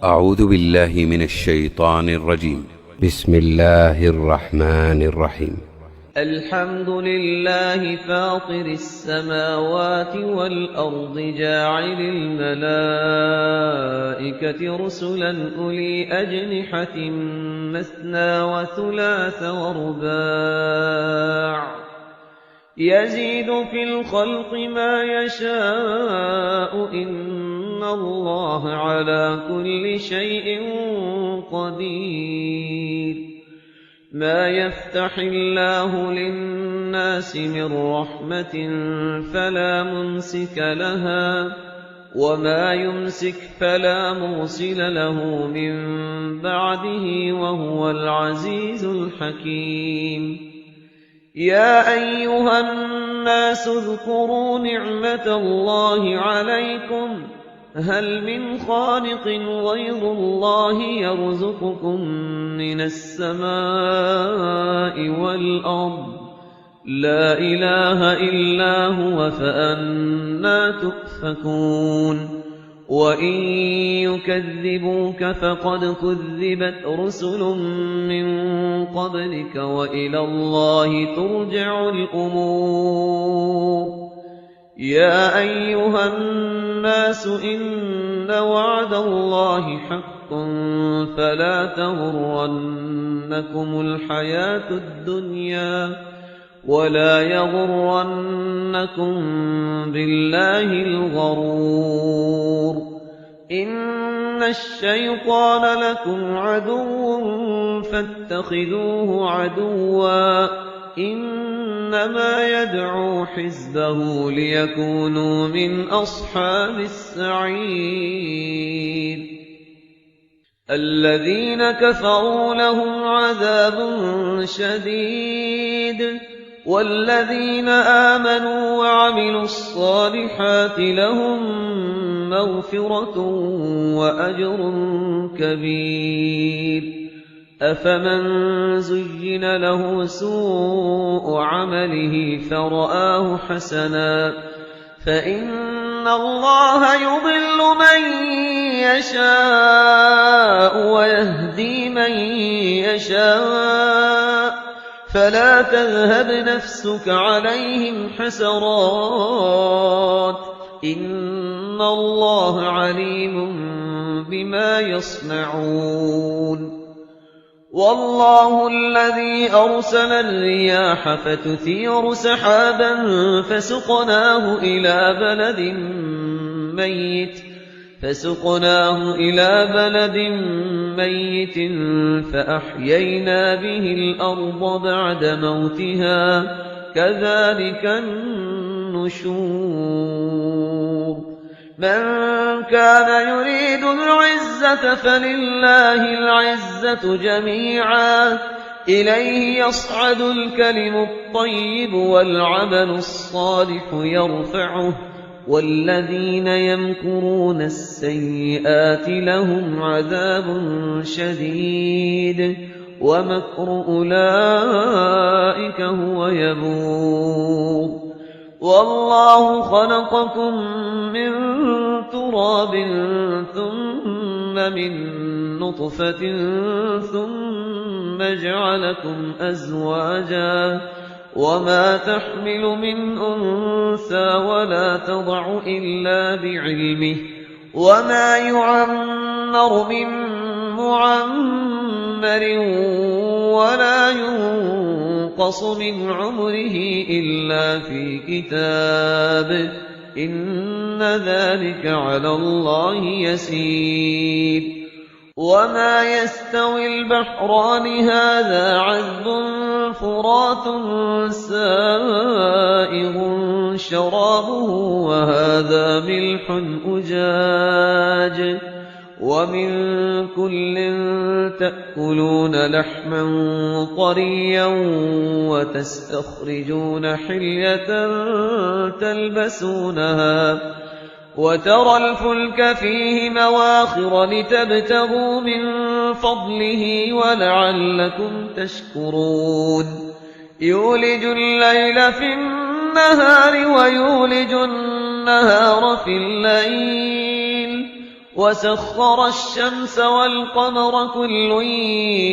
أعوذ بالله من الشيطان الرجيم. بسم الله الرحمن الرحيم. الحمد لله فاطر السماوات والأرض جاعل الملائكة رسلا أولي أجنحة مثنى وثلاث ورباع يزيد في الخلق ما يشاء إن الله على كل شيء قدير. ما يفتح الله للناس من رحمة فلا ممسك لها وما يمسك فلا مرسل له من بعده وهو العزيز الحكيم. يا أيها الناس اذكروا نعمة الله عليكم هل من خالق غير الله يرزقكم من السماء والأرض لا إله إلا هو فأنى تؤفكون. وإن يكذبوك فقد كذبت رسل من قبلك وإلى الله ترجع الأمور. يا أيها الناس إن وعد الله حق فلا تغرنكم الحياة الدنيا ولا يغرنكم بالله الغرور. إن الشيطان لكم عدو فاتخذوه عدوا إنما يدعو حزبه ليكونوا من أصحاب السعير. الذين كفروا لهم عذاب شديد والذين آمنوا وعملوا الصالحات لهم مغفرة وأجر كبير. أفمن زين له سوء عمله فرآه حسنا فإن الله يضل من يشاء ويهدي من يشاء فلا تذهب نفسك عليهم حسرات إن الله عليم بما يصنعون. والله الذي أرسل الرياح فتثير سحابا فسقناه إلى بلد ميت فأحيينا به الأرض بعد موتها كذلك النشور. من كان يريد العزة فلله العزة جميعا إليه يصعد الكلم الطيب والعمل الصالح يرفعه والذين يمكرون السيئات لهم عذاب شديد ومكر أولئك هو يبور. والله خلقكم من تراب ثم من نطفة ثم جعلكم أزواجا وما تحمل من أنثى ولا تضع إلا بعلمه وما يعمر من معمر ولا ينقص من عمره إلا في كتاب إن ذلك على الله يسير. وما يستوي البحران هذا عذب فرات سائغ شرابه وهذا ملح أجاج ومن كل تأكلون لحما طريا وتستخرجون حلية تلبسونها وترى الفلك فيه مواخر لتبتغوا من فضله ولعلكم تشكرون. يولج الليل في النهار ويولج النهار في الليل وسخر الشمس والقمر كل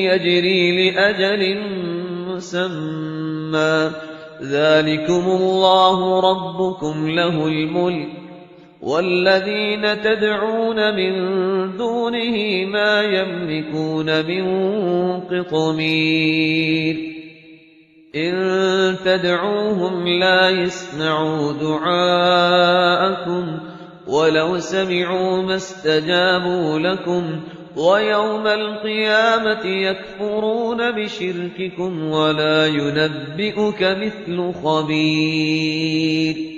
يجري لأجل مسمى ذلكم الله ربكم له الملك والذين تدعون من دونه ما يملكون من قطمير إن تدعوهم لا يسمعوا دعاءكم ولو سمعوا ما استجابوا لكم ويوم القيامة يكفرون بشرككم ولا ينبئك مثل خبير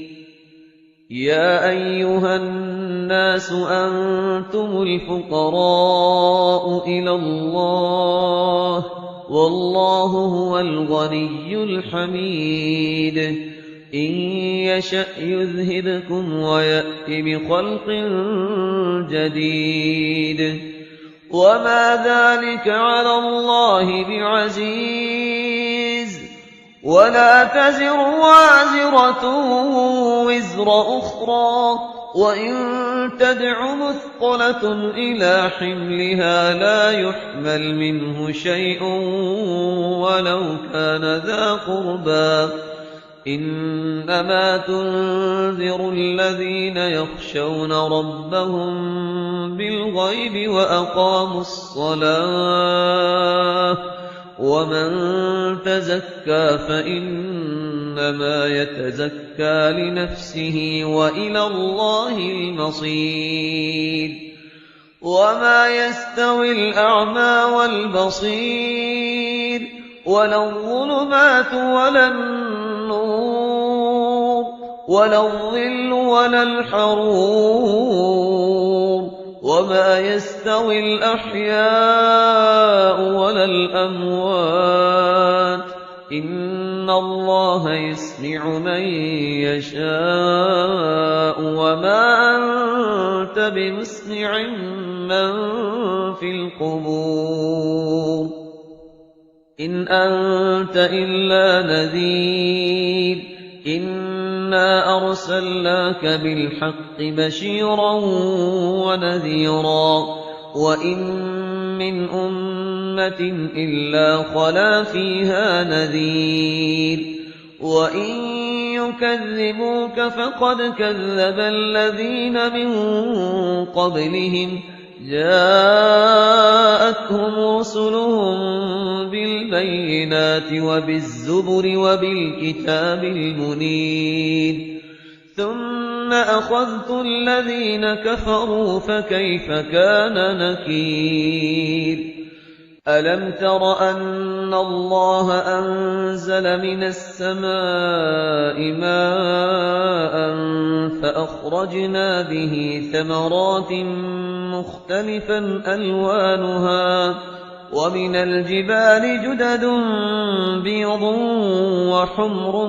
يا أيها الناس أنتم الفقراء إلى الله والله هو الغني الحميد إن يشأ يذهبكم ويأت بخلق جديد وما ذلك على الله بعزيز ولا تزر وازرة وزر أخرى وإن تدع مثقلة إلى حملها لا يحمل منه شيء ولو كان ذا قربى إنما تنذر الذين يخشون ربهم بالغيب وأقاموا الصلاة ومن تزكى فإنما يتزكى لنفسه وإلى الله المصير وما يستوي الأعمى والبصير ولا الظلمات ولا النور ولا الظل ولا الحرور وما يستوي الأحياء ولا الأموات إن الله يسمع من يشاء وما أنت بمسمع من في القبور إن أنت إلا نذير إنا أرسلناك بالحق بشيرا ونذيرا وإن من أمة إلا خلا فيها نذير وإن يكذبوك فقد كذب الذين من قبلهم جاءتهم رسلهم بالبينات وبالزبر وبالكتاب المنير ثم أخذت الذين كفروا فكيف كان نكير ألم تر أن الله أنزل من السماء ماء فأخرجنا به ثمرات مختلفا ألوانها ومن الجبال جدد بيض وحمر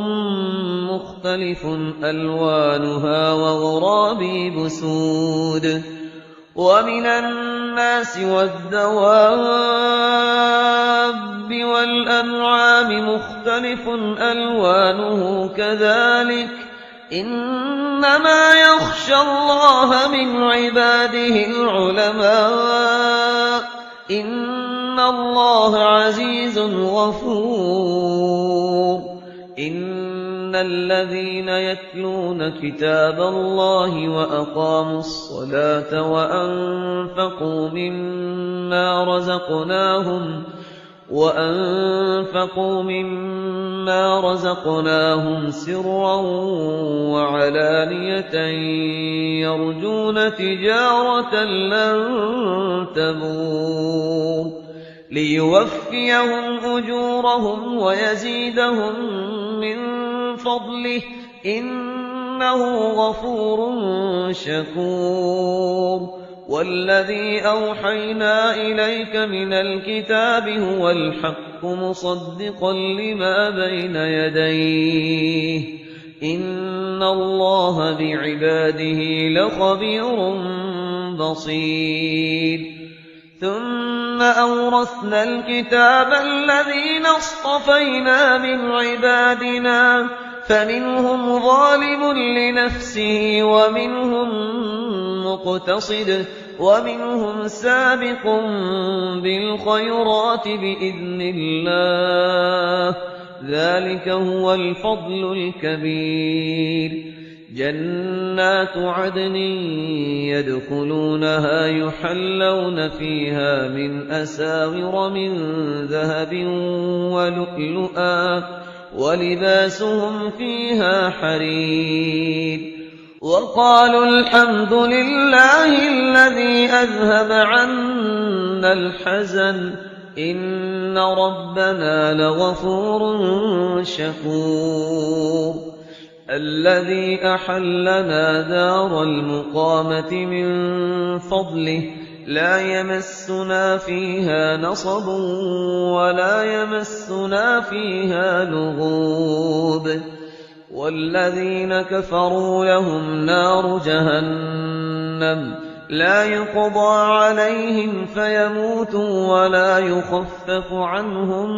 مختلف ألوانها وغرابيب سود ومن الناس والدواب والأنعام مختلف ألوانه كذلك إنما يخشى الله من عباده العلماء إن الله عزيز غفور إن الذين يتلون كتاب الله وأقاموا الصلاة وأنفقوا مما رزقناهم سرا وعلانية يرجون تجارة لن تبور ليوفيهم أجورهم ويزيدهم من فضله إنه غفور شكور والذي أوحينا إليك من الكتاب هو الحق مصدقا لما بين يديه إن الله بعباده لخبير بصير ثم أورثنا الكتاب الذين اصطفينا من عبادنا فمنهم ظالم لنفسه ومنهم مقتصد ومنهم سابق بالخيرات بإذن الله، ذلك هو الفضل الكبير. جنات عدن يدخلونها يحلون فيها من أساور من ذهب ولؤلؤا ولباسهم فيها حرير. وقالوا الحمد لله الذي أذهب عنا الحزن إن ربنا لغفور شكور. الذي أحلنا دار المقامة من فضله لا يمسنا فيها نصب ولا يمسنا فيها لغوب. والذين كفروا لهم نار جهنم لا يقضى عليهم فيموتوا ولا يخفف عنهم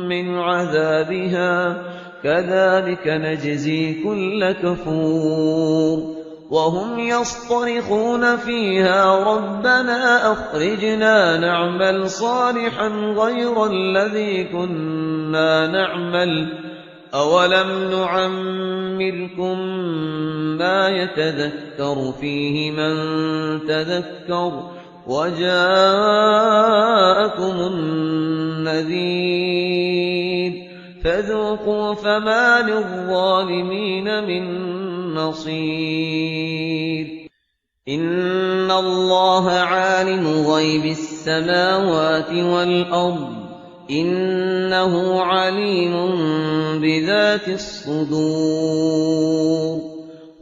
من عذابها كذلك نجزي كل كفور. وهم يصطرخون فيها ربنا أخرجنا نعمل صالحا غير الذي كنا نعمل أولم نعمركم ما يتذكر فيه من تذكر وجاءكم النذير فذوقوا فما للظالمين من نصير. إن الله عالم غيب السماوات والأرض إنه عليم بذات الصدور.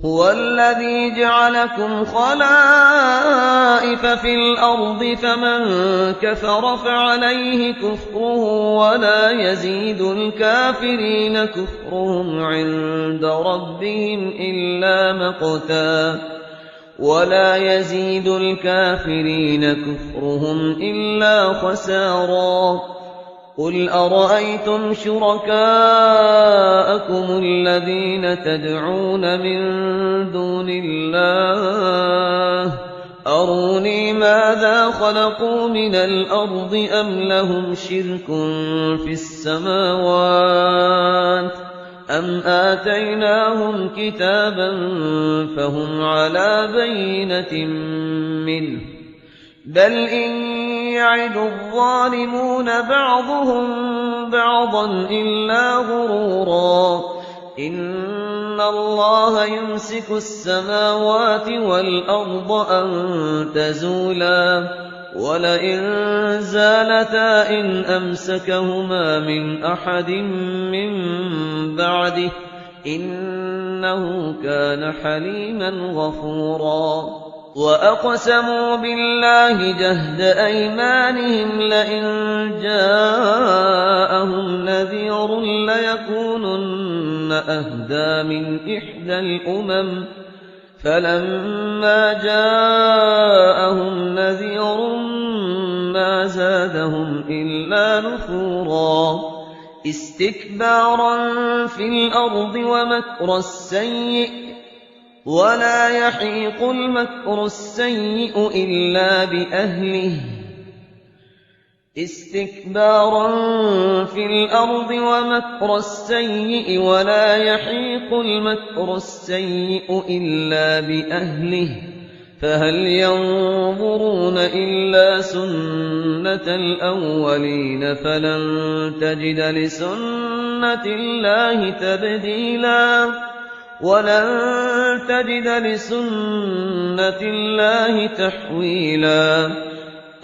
هو الذي جعلكم خلائف في الأرض فمن كفر فعليه كفره ولا يزيد الكافرين كفرهم عند ربهم إلا مقتا ولا يزيد الكافرين كفرهم إلا خسارا. قل أرأيتم شركاءكم الذين تدعون من دون الله أروني ماذا خلقوا من الأرض أم لهم شرك في السماوات أم آتيناهم كتابا فهم على بينة منه بل إن يعد الظالمون بعضهم بعضا إلا غرورا. إن الله يمسك السماوات والأرض أن تزولا ولئن زالتا إن أمسكهما من أحد من بعده إنه كان حليما غفورا. وأقسموا بالله جهد أيمانهم لئن جاءهم نذير ليكونن أهدى من إحدى الأمم فلما جاءهم نذير ما زادهم إلا نفورا. استكبارا في الأرض ومكر السيء ولا يحيق المكر السيء إلا بأهله. استكبارا في الأرض ومكر السيء ولا يحيق المكر السيء إلا بأهله فهل ينظرون إلا سنة الأولين فلن تجد لسنة الله تبديلا ولن تجد لسنة الله تحويلا.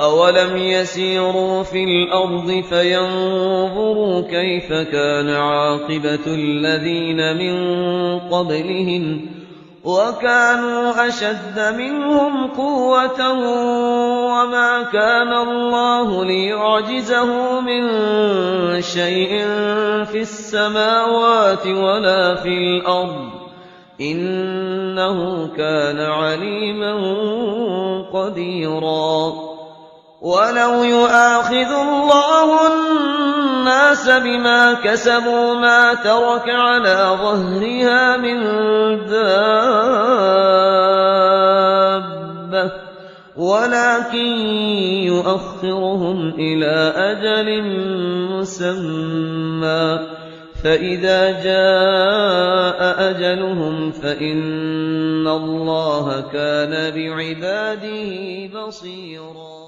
أولم يسيروا في الأرض فينظروا كيف كان عاقبة الذين من قبلهم وكانوا أشد منهم قوة وما كان الله ليعجزه من شيء في السماوات ولا في الأرض إنه كان عليما قديرا. ولو يؤاخذ الله الناس بما كسبوا ما ترك على ظهرها من دابة يؤخرهم إلى أجل مسمى فإذا جاء أجلهم فإن الله كان بعباده بصيرا